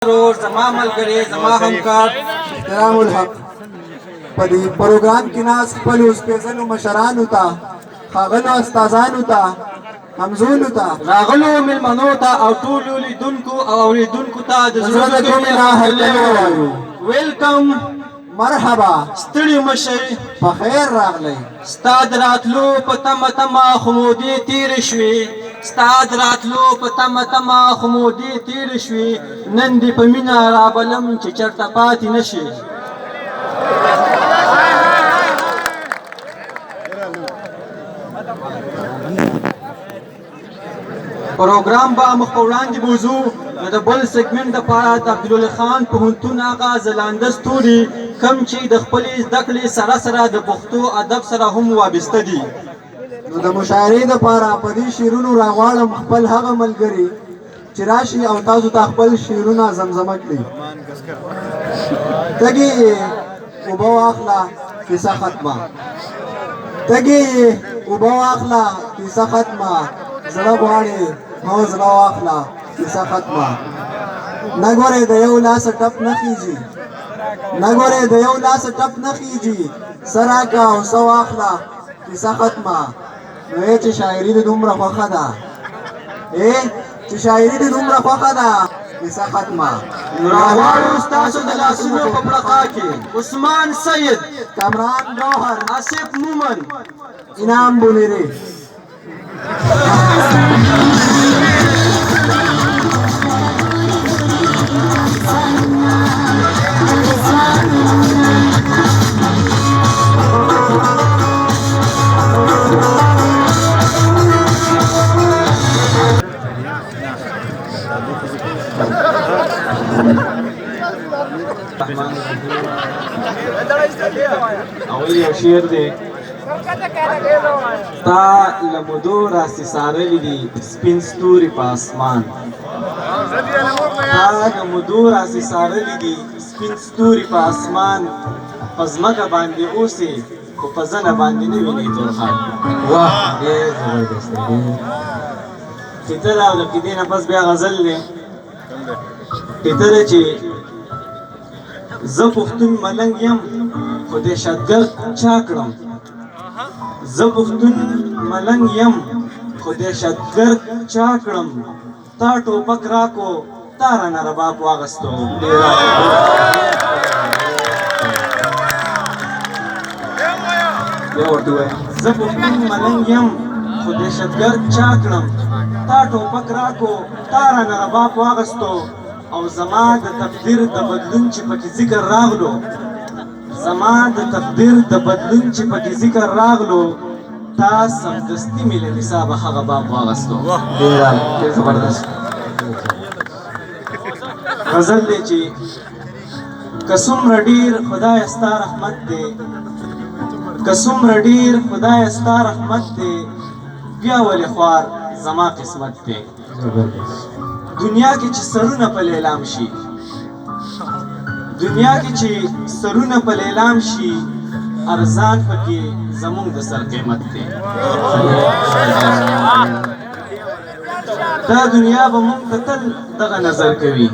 और जमा मलगरे जमा हमकार احترام الحق په دې پروګرام کې ناس خپل سپېڅلو مشرانو ته ښاغلو استادانو ته همزولو ته راغلو ملمنو ته او ټولو لیدونکو او اوریدونکو ته د زړه د کومې نه هرکلی ووایو. ویلکم مرحبا، ستړي مشئ په خیر راغلی. ستا د راتلو په تمه تمه خمودې تېرې شوې ستا د راتلو په تمه تمه خمودې تېرې شوې نن دې په مینه رابلم چې چېرته پاتې نه شي. پروګرام به مخ په وړاندې بوځو نو د بل سیګمنټ دپاره د عبدالولي خان پوهنتون هغه ځلانده ستوري کوم چې د خپلې زده کړې سره سره د پښتو ادب سره هم وابسته دي. نو د مشاعرې دپاره په دې شعرونو راغواړم خپل هغه ملګري چې راشي او تاسو ته خپل شعرونه زمزمه کړي. تږي اوبه واخله کیسه ختمه، تږي اوبه واخله کیسه ختمه، زړه غواړي هو زړه واخله کیسه ختمه. نه ګورې د یو لاسه ټپ نه خیږي، نه ګورې د یو لاسه ټپ نه خیږي، سه راکړه او څه واخله کیسه ختمه. نو چې شاعري دې دومره خوښه ده، چې شاعري دې دومره خوښه ده کیسه ختمه. راغواړو ستاسو د لاسونو په پړقا کې عثمان سید، کامران جوهر، آصف مومن، انعام بونیری. اول یو شعر دی تا لمدو راسي سارلی دي سپین ستوري په اسمان، تا لمدو راسي سارلی دي سپین ستوري په اسمان، په ځمکه باندې اوسې خو په زنه باندې نه وینې تورخان. واه ډېر زبردست دی. ټیټر او د قیدې نه پس بیا غزل دی. ټیټر چې زه پښتون ملنګ یم خو دهشتګرد چا کړم، زه پښتون ملنګ یم خو دهشتګرد چا کړم، تا ټوپک راکو تا رانه رباب واغستو. زه پښتون ملنګ یم خو دهشتګرد چا کړم، تا ټوپک راکو تا رانه رباب واغستو. او زما د تقدیر د بدلون چې پکې ذکر راغلو، زما د تقدیر د بدلون چې پکې ذکر راغلو، تا سمدستي مې له حسابه هغه باب واغستو. ډېر زبردست غزل دی چې که څومره ډېر خدای ستا رحمت دی، که څومره ډېر خدای ستا رحمت دی، بیا ولې خوار زما قسمت دی. دنیا کې چې سرونه په لیلام شي، دنیا کې چې سرونه په لیلام شي، ارزان پکې زمونږ د سر قیمت دی. دا دنیا به مونږ ته تل دغه نظر کوي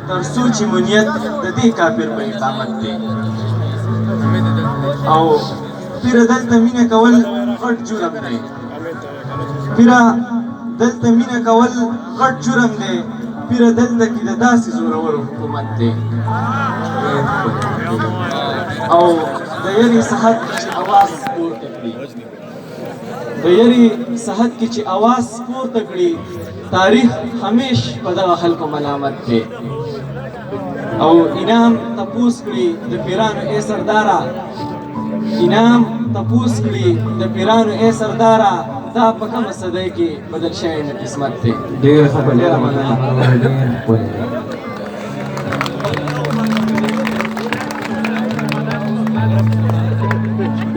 تر څو چې منیت د دې کافر په اقامت دی. او پیره دلته مینه کول غټ جرم دی، پیره دلته مینه کول غټ جرم دی، پیره دلته کې د داسې زورور حکومت دی. او د یری صحت چې اواز پورته کړي، د یری صحت کې چې اواز پورته کړي، تاریخ همیش په دغه خلکو ملامت دی. او انعام تپوس کړي د پیرانو ای سرداره، انعام تپوس کړي د پیرانو ای سرداره، دا په کومه صدۍ کې بدل شوی نه قسمت دی. ډېر ښه ډېره مننه.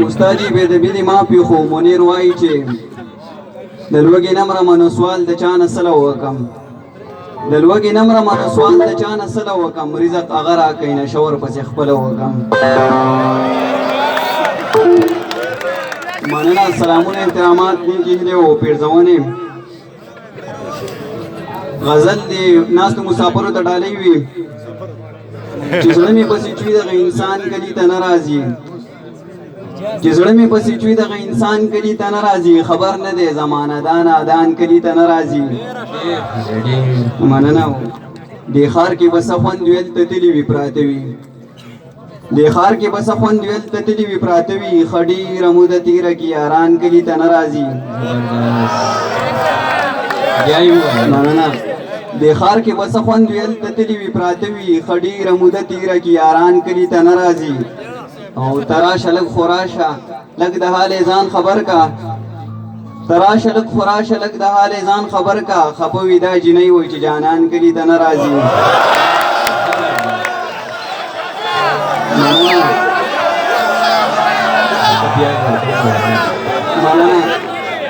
استاد جی بے دبی دی مافی خو منیر وای چې د لوګي نمره منو سوال د چانه سره وکم، د لوګي نمره منو سوال د چانه سره وکم، رزق اگر کینه شور پس خپل وکم. مننه، سلامونه، احترامات نیکی هیله او پیرزوانه غزل دی ناس مسافرو ته ډالۍ وي چې زړه مې پسې چوي دغه انسان کلي ته نه راځي چې زړه مې پسې چوي دغه انسان کلي ته نه راځي خبر نه دی زمانه دا نادان کلي ته نه راځي مننه دې ښار کې بس خوند ویل ته تلي وي پراته وي دې ښار کې بس خوند ویل ته تلي وي پراته وي ښه ډېره موده تېره کې یاران کلي ته نه راځي مننه دې ښار کې بس خوند ویل ته تلي وي پراته وي ښه ډېره موده تېره کې یاران کلي ته نه راځي او تراشه لږ خوراشه لږ د حال ځان خبر کا تراشه لږ خوراشه لږ د حال ځان خبر کا خفه وي دا جنۍ وایي چې جانان کلي ته نه راځي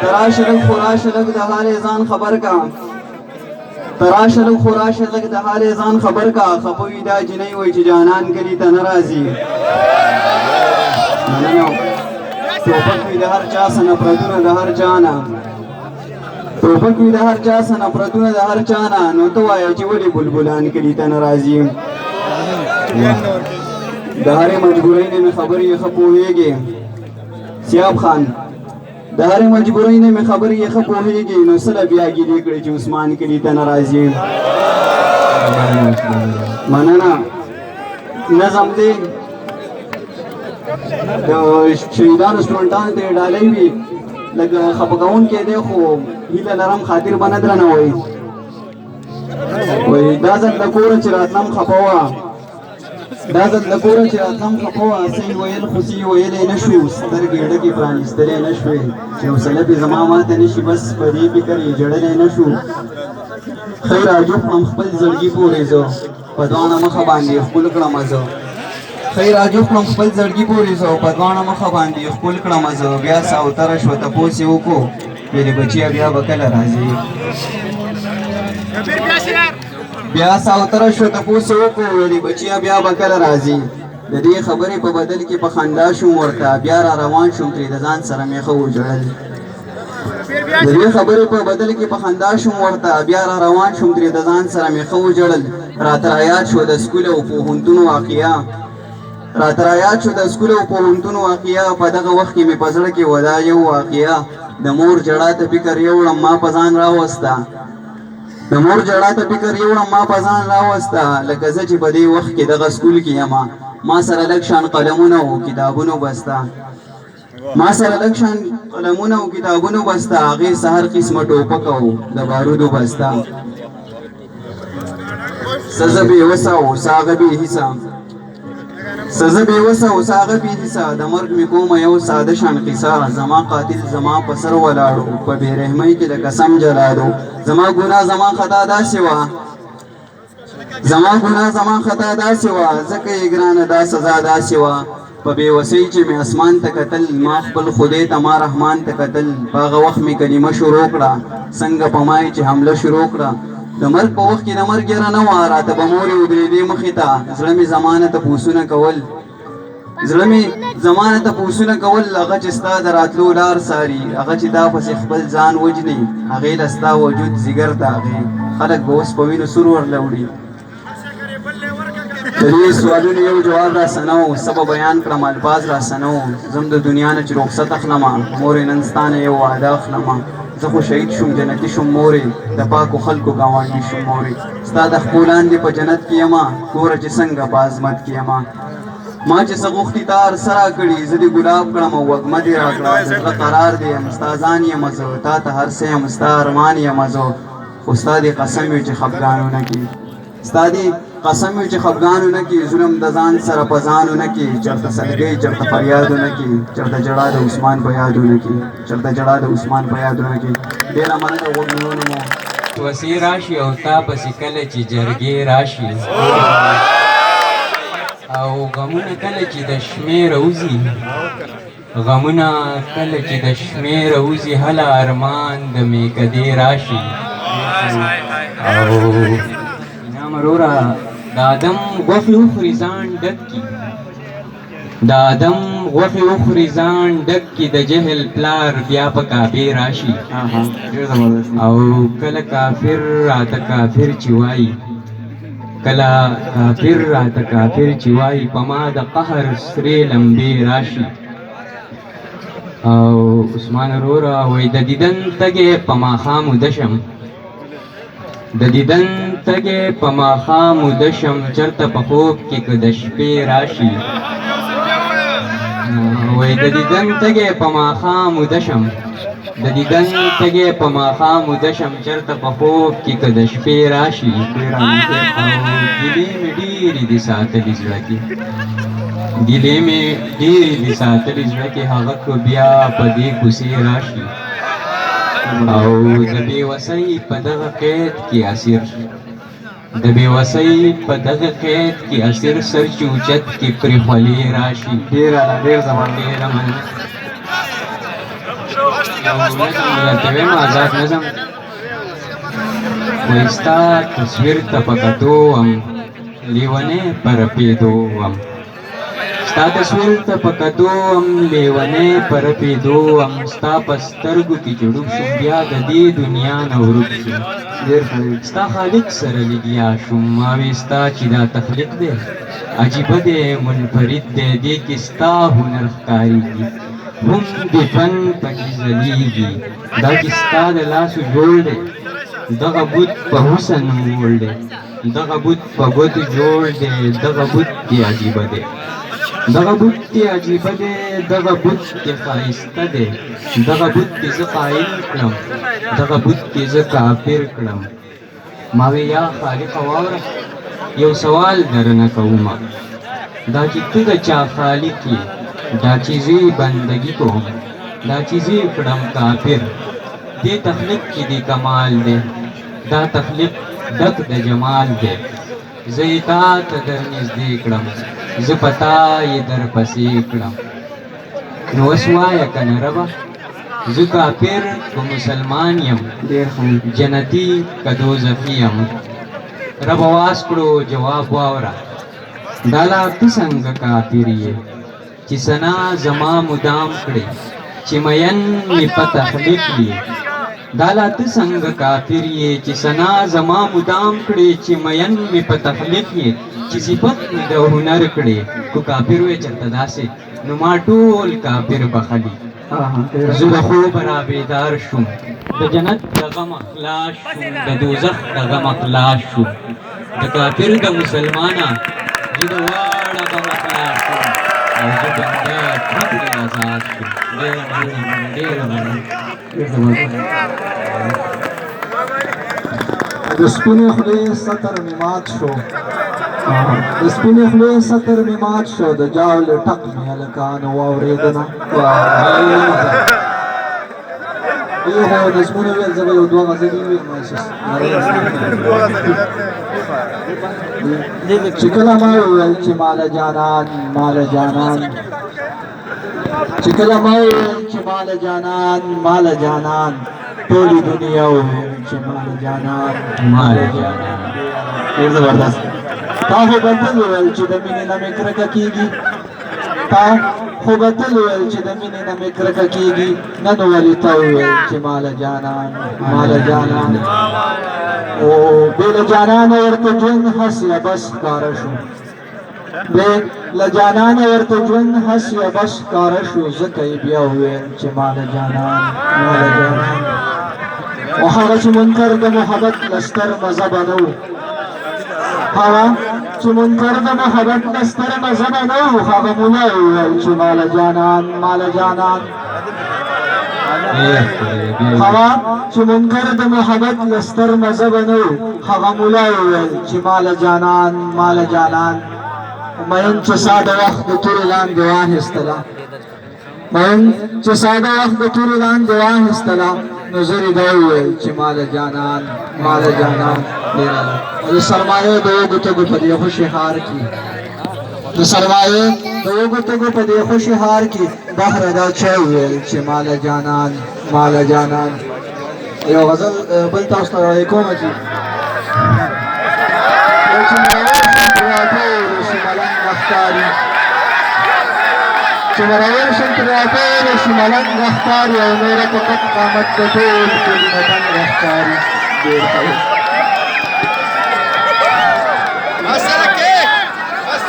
تراشه لږ خوراشه لږ د حال ځان خبر کا تراشه لږ خوراشه لږ د حال ځان خبر کا خفه وي دا جنۍ وایي چې جانان کلي ته نه راځي ټوپک وي د هر چا څه نفرتونه د هر چا نه ټوپک وي د هر چا څه نفرتونه د هر چا نه نو ته وایه چې ولې بلبلان کلي ته نه راځي د هرې مجبورۍ نه مې خبرې ښه پوهېږي سیاب خان د هرې مجبورۍ نه مې خبرې ښه پوهېږي نو سله بیا ګیلې کړې چې عثمان کلي ته نه راځي مننه نظم دی د شهیدانو سټوډنټانو ته یې ډالۍ وي لږ خفه کوونکی دی خو هیله لرم خاطر به نه درنوئ وایي دا ځل له کوره چې راتلم خفه وه دا ځل له کوره چې راتلم خفه وه څه یې ویل خو څه یې ویلی نه شو سترګې ډکې پرانیستلی نه شوې چې حوصله پې زما ماته نه شي بس په دې فکر یې ژړلی نه شو ښه راجو کړم خپل زړګي پورې زه په دواړه مخه باندې ښکل کړم زه خیر راجو کړم خپل زړګي پورې زه په دواړه مخه باندې ښکل کړم زه بیا ساوتره شوه تپوس یې وکړو ویلې بچیه بیا به کله راځې بیا ساوتره شوه تپوس یې وکړو ویلې بچیه بیا به کله راځې د دې خبرې په بدل کې په خندا شوم ورته بیا را روان شوم ترې د ځان سره مې ښه وژړل د دې خبرې په بدل کې په خندا شوم ورته بیا را روان شوم ترې د ځان سره مې ښه وژړل راته رایاد شو د سکول او پوهنتون واقعه راته رایاد شو د سکول او پوهنتون واقعه په دغه وخت کې مې په زړه کې ودا یو واقعه د مور ژړا ته فکر یوړم ما په ځان راوسته د مور ژړا ته فکر یوړم ما په ځان راوسته لکه زه چې په دې وخت کې دغه سکول کې یم ما سره لږ شان قلمونه او کتابونو بسته ما سره لږ شان قلمونه او کتابونو بسته هغې سهر قسمه ټوپک او د بارودو بسته څه زه بېوسه او څه هغه بېحسه سزه بېوسه او ساغه بېحسه د مرګ مې کومه یو ساده شان قصه زما قاتل زما په سر ولاړو په بېرحمۍ کې د قسم جلادو زما ګناه زما خطا داسې وه زما ګناه زما خطا داسې وه ځکه یې ګرانه دا سزا داسې وه په بېوسۍ چې مې اسمان ته کتل ما خپل خدای ته ما رحمان ته کتل په هغه وخت مې کلمه شروع کړه څنګه په ما چې حمله شروع کړه د مرګ په وخت کې د مرګ یره نه وه راته به مورې ودرېدې مخې ته زړه مې زمانه تپوسونه کول زړه مې زمانه تپوسونه کول هغه چې ستا د راتلو لار څاري هغه چې تا پسې خپل ځان وژني هغې له ستا وجود ځیګر داغې خلک به اوس په وینو سور ورله وړي د دې سوالونو یو جواب راسه نه و څه به بیان کړم الفاظ راسه نه و زم د دنیا نه چې رخصت اخلمه مورې نن ستا نه یو وعده اخلمه زه خو شهید شوم جنتي شوم مورې د پاکو خلکو ګاونډي شوم مورې ستا د خپو لاندې په جنت کې یمه ګوره چې څنګه په عظمت کې یمه ما چې څه غوښتي تا هر څه راکړي زه دې ګلاب کړم او وږمه دې راکړه د زړه قرار دې یم ستا ځان یمه زه تا ته هر څه یم ستا ارمان یمه زه خو ستا دې قسم وي چې خفګان ونه کړي ستا دې قسم وي چې خفګان ونه کړي ظلم د ځان سره په ځان ونه کړي چېرته سلګۍ چېرته فریاد ونه کړي چېرته ژړا د عثمان په یاد ونه کړي چېرته ژړا د عثمان په یاد ونه کړي ډېره مننه غوږ نیولو مو وسې راشي او تا پسې کله چې جرګې راشي او غمونه کله چې د شمېره وځي غمونه کله چې د شمېره وځي هله ارمان د میکدې راشي او نه مروره د آدم غوښې وخوري ځان ډک کي د آدم غوښې وخوري ځان ډک کي د جهل پلار بیا په کعبې راشي ډېر زبردست دی. او کله کافر راته کافر چې وایي کله کافر راته کافر چې وایي په ما د قهر سرې لمبې راشي او عثمان وروره وایي د دیدن تږی په ماښام وده شم د دیدن تږی په ماښام وده شم چېرته په خوب کې که د شپې راشي وایي د دیدن تږی په ماښام وده شم د دیدن تږی په ماښام وده شم چېرته په خوب کې که د شپې راشي او ګیلې مې ډېرې دي ساتلي زړه کې ګیلې مې ډېرې دي ساتلي زړه کې هغه که بیا په دې کوڅې راشي او د بېوسۍ په دغه قید کې اسیر د بېوسۍ په دغه قید کې اسیر سر چې اوچت کې پرې خولې راشي ډېر زبردست. ډېره مننه درته وایم آزاد نظم وایي ستا تصویر ته په کتو وم لیونی په رپېدو وم ستا تصویر ته په کتو وم لیونی په رپېدو وم ستا په سترګو کې چې ډوب شوم بیا د دې دنیا نه ورک شوم ډېر ښه دی. ستا خالق سره لګیا شوم ما وې ستا چې دا تخلیق دی عجیبه دی منفرد دی دې کې ستا هنر ښکارېږي هم د فن پکې ځلېږي دا چې ستا د لاسو جوړ دی دغه بت په حسن موړ دی دغه بت په ګوتو جوړ دی دغه بت دی عجیبه دی دغه بت دی عجیبه دی دغه بت دی ښایسته دی دغه بت دی زه قایل کړم دغه بت دی زه کافر کړم ما وی یا خالقه واوره یو سوال درنه کومه دا چې ته د چا خالق یې دا چې زه بندګي کوم دا چې زه کړم کافر دې تخلیق کې دې کمال دی دا تخلیق ډک د جمال دی زه یې تا ته در نږدې کړم زه په تا یې درپسې کړم نو اوس وایه که نه ربه زه کافر که مسلمان یم ډېر ښه دی. جنتی که دوزخي یم ربه واس کړو جواب واوره دا لا ته څنګه کافر یې چې ثنا زما مدام کړې چې مین مې په تخلیق یې دا لا ته څنګه کافر یې چې ثنا زما مدام کړې چې مین مې په تخلیق یې چې صفت مې د هنر کړې کو کافر وې چېرته داسې نو ما ټول کافر بخلي زه د خوبه را بیدار شوم د جنت د غمه خلاص شوم د دوزخ د غمه خلاص شوم د کافر د مسلمانه زه د واړه غمه خلاص شوم او زه بنده ټیکرې آزاد شوم ډېره مننه ډېره مننه ډېر زبردست. د سپینې خولې ستر مې مات شو د سپینې خولې ستر مې مات شو د جاول ټق مې هلکانو واورېده نه ای خو نظمونه ویل زه به یو دوه غزلې ویم چې کله ما وویل چې ماله جانان ماله جانان چې کله ما وویل چې ماله جانان ماله جانان ټولې دنیا وویل چې ماله جانان ماله جانان ډېر زبردست. تا خو به تل ویل چې د مینې نه مې کرکه کېږي تا خو به تل ویل چې د مینې نه مې کرکه کېږي نن ولې ته وویل چې ماله جانان ماله جانان او بې له جانانه ورته ژوند هس یا بس ښکاره شو بې له جانانه ورته ژوند هس یا بس ښکاره شو ځکه یې بیا وویل چې ماله جانان ماله جانان او هغه چې منکر د محبت لستر مذهبه نه و هغه چې منکر د محبت لستر مذهبه نه و هغه مولا وویل چې ماله جانان ماله جانان هغه چې منکر د محبت لستر مذهبه نه و هغه مولا وویل چې ماله جانان ماله جانان مین چې ساده وخت د تورې لاندې واخیستله مین چې ساده وخت د تورې لاندې واخیستله نو زه یې دا وویل چې ماله جانان ماله جانان او د سرمایې د اوږو تږو په دې خوشې ښار کې د سرمایې د اوږو تږو په دې خوشې ښار کې بهره دا چا وویل چې ماله جانان ماله جانان یو غزل بل تاسو ته وایي کومه چې یو چې مې واورېد بیا ټولو چې ملنګ مخکاري شمراور شنتراتور شمالنګ ښکاري او نوره په کټ قامت د ټول کلي نه دنګ ښکاري ډېر ښه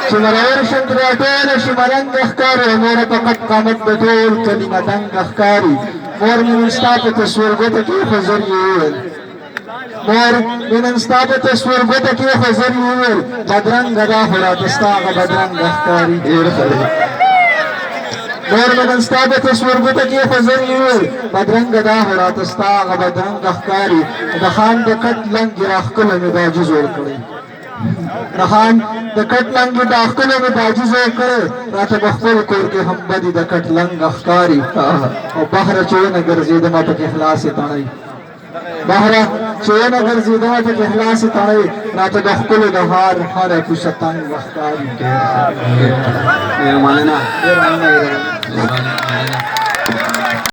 شمراور شنتراتور شمالنګ ښکاري او نوره په کټ قامت د ټول کلي نه دنګ ښکاري مور مې نن ستا په تصویر ګوته کې خو زر یې وویل مور مې نن ستا په تصویر ګوته کې خو زر یې وویل بدرنګه دا خو راته ستا هغه بدرنګه ښکاري ډېر ښه دی مور مې نن ستا په تصویر ګوته کې خو زر یې وویل بدرنګه دا خو راته ستا هغه بدرنګه ښکاري د خان د کټ لنګې راښکله مې دا جز ورکړی د خان د کټ لنګې دا ښکله مې دا جز ورکړی راته په خپل کور کې هم بدي د کټ لنګه ښکاري او بهره چې ونه ګرځېدمه پکې خلاصې تڼۍ بهره چې ونه ګرځېدمه پکې خلاصې تڼۍ راته د ښکلو د هره کوڅه تنګه ښکاري ډېر مننه ډېر مننه